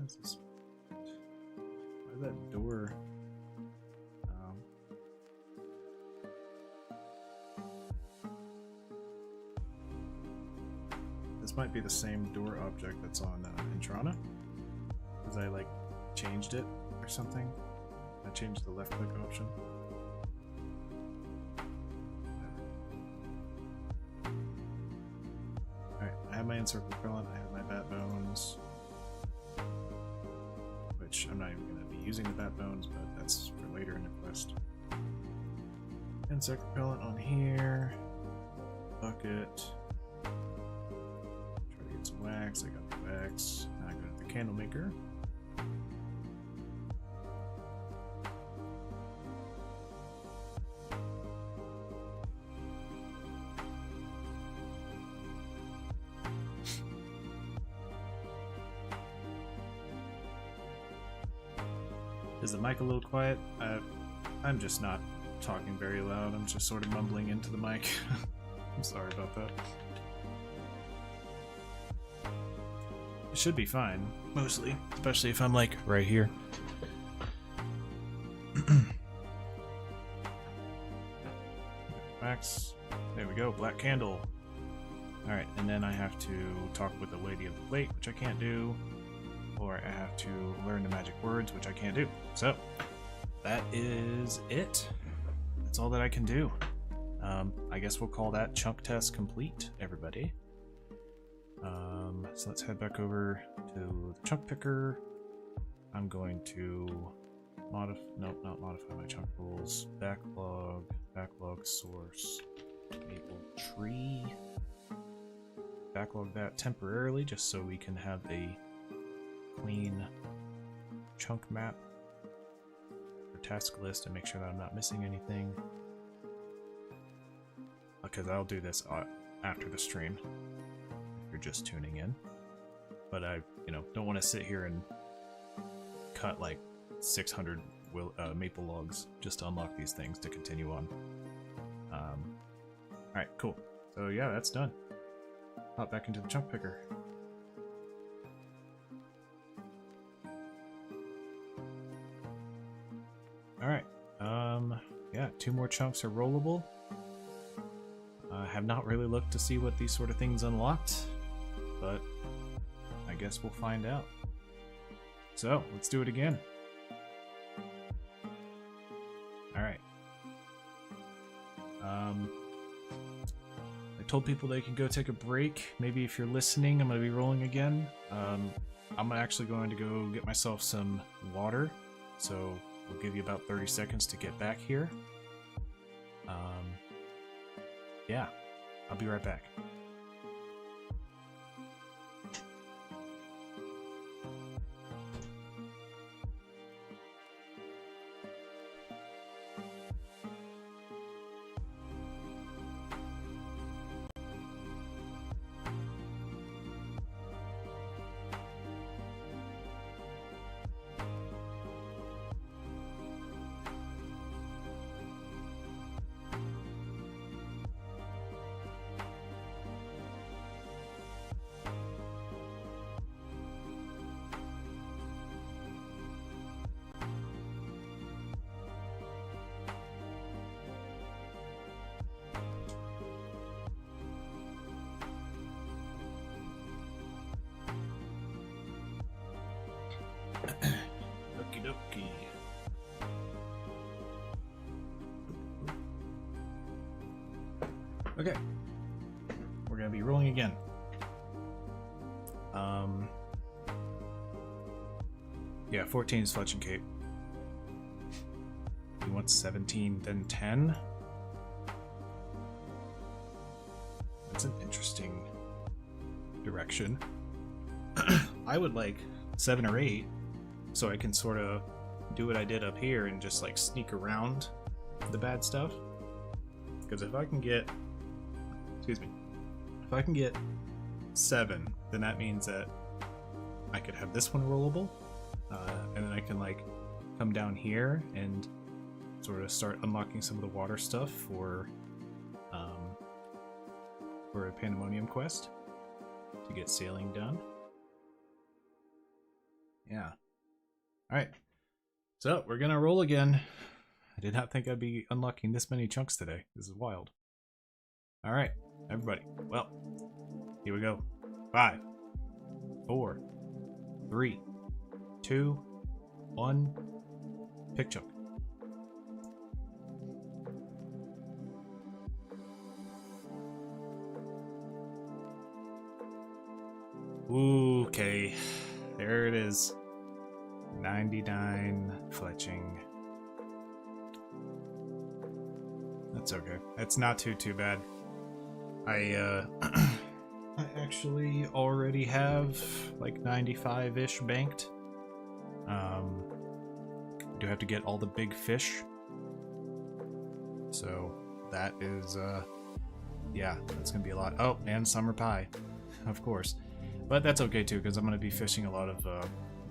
What is this? Why is that door? This might be the same door object that's on Intrana, because I like changed it or something. I changed the left click option. Alright, I have my insert propellant, I have my bat bones, which I'm not even going to be using the bat bones, but that's for later in the quest. Insect propellant on here, bucket. Try to get some wax. I got the wax. Now I go to the candle maker. Is the mic a little quiet? I'm just not talking very loud. I'm just sort of mumbling into the mic. I'm sorry about that. It should be fine, mostly. Especially if I'm like right here. Wax. There we go, black candle. Alright, and then I have to talk with the Lady of the Lake, which I can't do. Or I have to learn the magic words, which I can't do. So, that is it. That's all that I can do. I guess we'll call that chunk test complete, everybody. So let's head back over to the chunk picker. I'm going to not modify my chunk rules. Backlog source, maple tree. Backlog that temporarily just so we can have a clean chunk map or task list and make sure that I'm not missing anything, because I'll do this after the stream if you're just tuning in. But I don't want to sit here and cut like 600 maple logs just to unlock these things to continue on. Alright, cool. So yeah, that's done. Hop back into the chunk picker. Alright, yeah, 2 more chunks are rollable. I have not really looked to see what these sort of things unlocked, but I guess we'll find out. So, let's do it again. Alright. I told people they could go take a break. Maybe if you're listening, I'm going to be rolling again. I'm actually going to go get myself some water, so we'll give you about 30 seconds to get back here. Yeah, I'll be right back. Okie dokie. Okay, we're gonna be rolling again. Yeah, 14 is Fletch and Cape. You want 17, then 10? That's an interesting direction. I would like 7 or 8, so I can sort of do what I did up here and just like sneak around the bad stuff. Because if I can get, if I can get 7, then that means that I could have this one rollable, and then I can like come down here and sort of start unlocking some of the water stuff for a Pandemonium quest to get sailing done. Yeah. All right. So we're gonna roll again. I did not think I'd be unlocking this many chunks today. This is wild. All right, everybody. Well, here we go. 5, 4, 3, 2, 1. Pick chunk. Okay, there it is. 99 fletching. That's okay. It's not too bad. I actually already have like 95-ish banked. Do have to get all the big fish. So that is yeah, that's gonna be a lot. Oh, and summer pie, of course. But that's okay too, because I'm gonna be fishing a lot of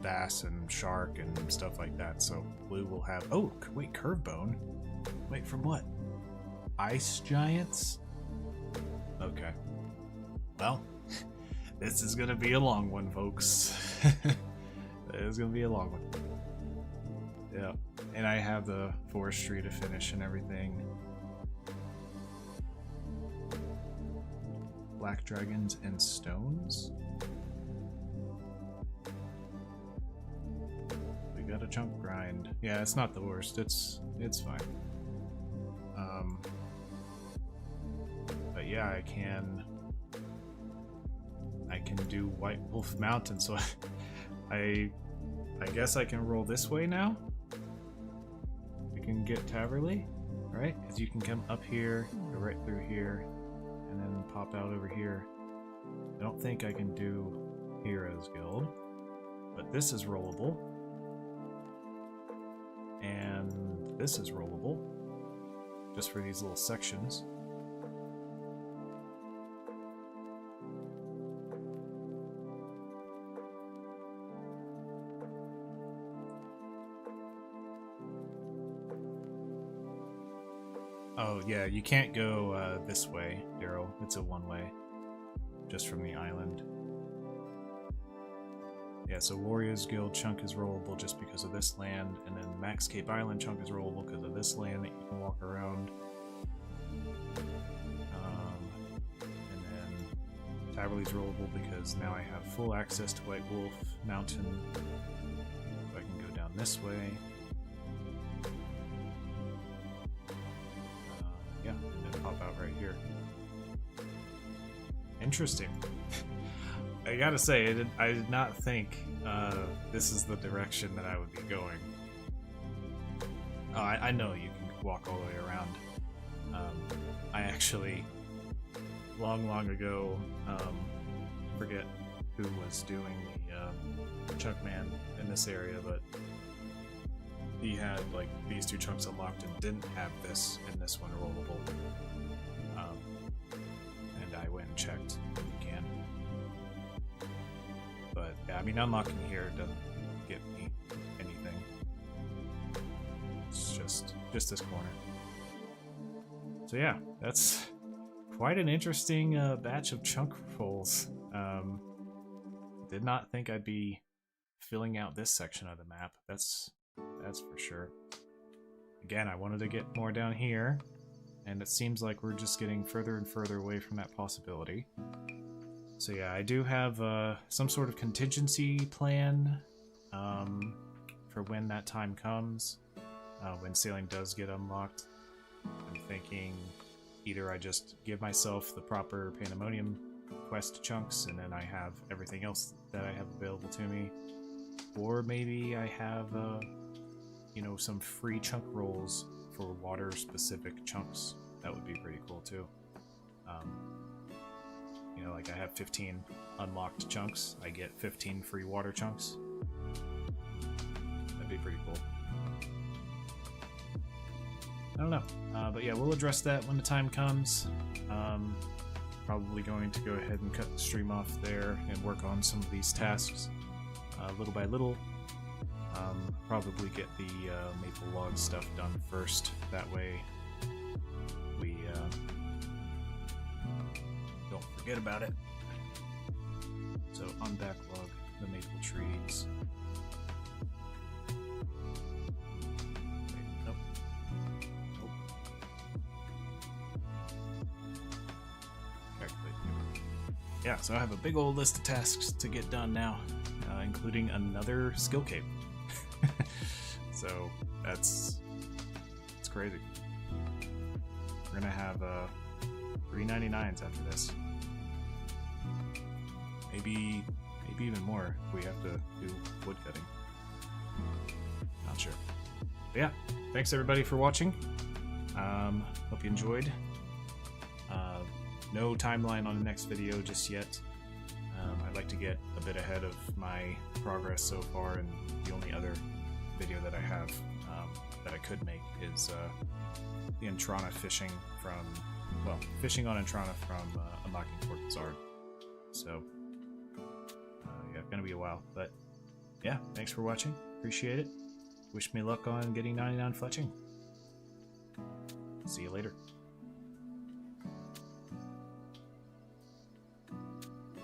bass and shark and stuff like that. So we will have. Oh, wait, curve bone. Wait, from what? Ice giants? Okay. Well, this is gonna be a long one, folks. It is gonna be a long one. Yeah, and I have the forestry to finish and everything. Black dragons and stones. We got a chunk grind. Yeah, it's not the worst. It's fine. But yeah, I can do White Wolf Mountain, so I guess I can roll this way now. We can get Taverley, right? Because you can come up here, go right through here, and then pop out over here. I don't think I can do Heroes Guild, but this is rollable. And this is rollable, just for these little sections. Oh yeah, you can't go this way, Daryl. It's a one-way, just from the island. Yeah, so Warriors Guild chunk is rollable just because of this land, and then Max Cape Island chunk is rollable because of this land that you can walk around. And then Taverley's rollable because now I have full access to White Wolf Mountain. So I can go down this way. Yeah, and then pop out right here. Interesting. I gotta say, I did not think this is the direction that I would be going. Oh, I know you can walk all the way around. I actually, long ago, forget who was doing the chunk man in this area, but he had like these two chunks unlocked and didn't have this, and this one rollable. And I went and checked. You can. But yeah, I mean, unlocking here doesn't get me anything. It's just this corner. So yeah, that's quite an interesting batch of chunk rolls. Did not think I'd be filling out this section of the map. That's for sure. Again, I wanted to get more down here, and it seems like we're just getting further and further away from that possibility. So yeah, I do have some sort of contingency plan for when that time comes, when sailing does get unlocked. I'm thinking either I just give myself the proper Pandemonium quest chunks, and then I have everything else that I have available to me, or maybe I have you know, some free chunk rolls for water-specific chunks. That would be pretty cool too. You know, like I have 15 unlocked chunks. I get 15 free water chunks. That'd be pretty cool. I don't know. But yeah, we'll address that when the time comes. Probably going to go ahead and cut the stream off there and work on some of these tasks little by little. Probably get the maple log stuff done first. That way we don't forget about it. So unbacklog the maple trees. yeah, so I have a big old list of tasks to get done now, including another skill cape. So it's crazy. We're gonna have 399s after this. Maybe even more if we have to do wood cutting. Not sure. But yeah, thanks everybody for watching. Hope you enjoyed. No timeline on the next video just yet. I'd like to get a bit ahead of my progress so far, and the only other video that I have that I could make is the Entrana fishing from, well, fishing on Entrana from unlocking Port Zard. So yeah, it's gonna be a while, but yeah, thanks for watching. Appreciate it. Wish me luck on getting 99 fletching. See you later.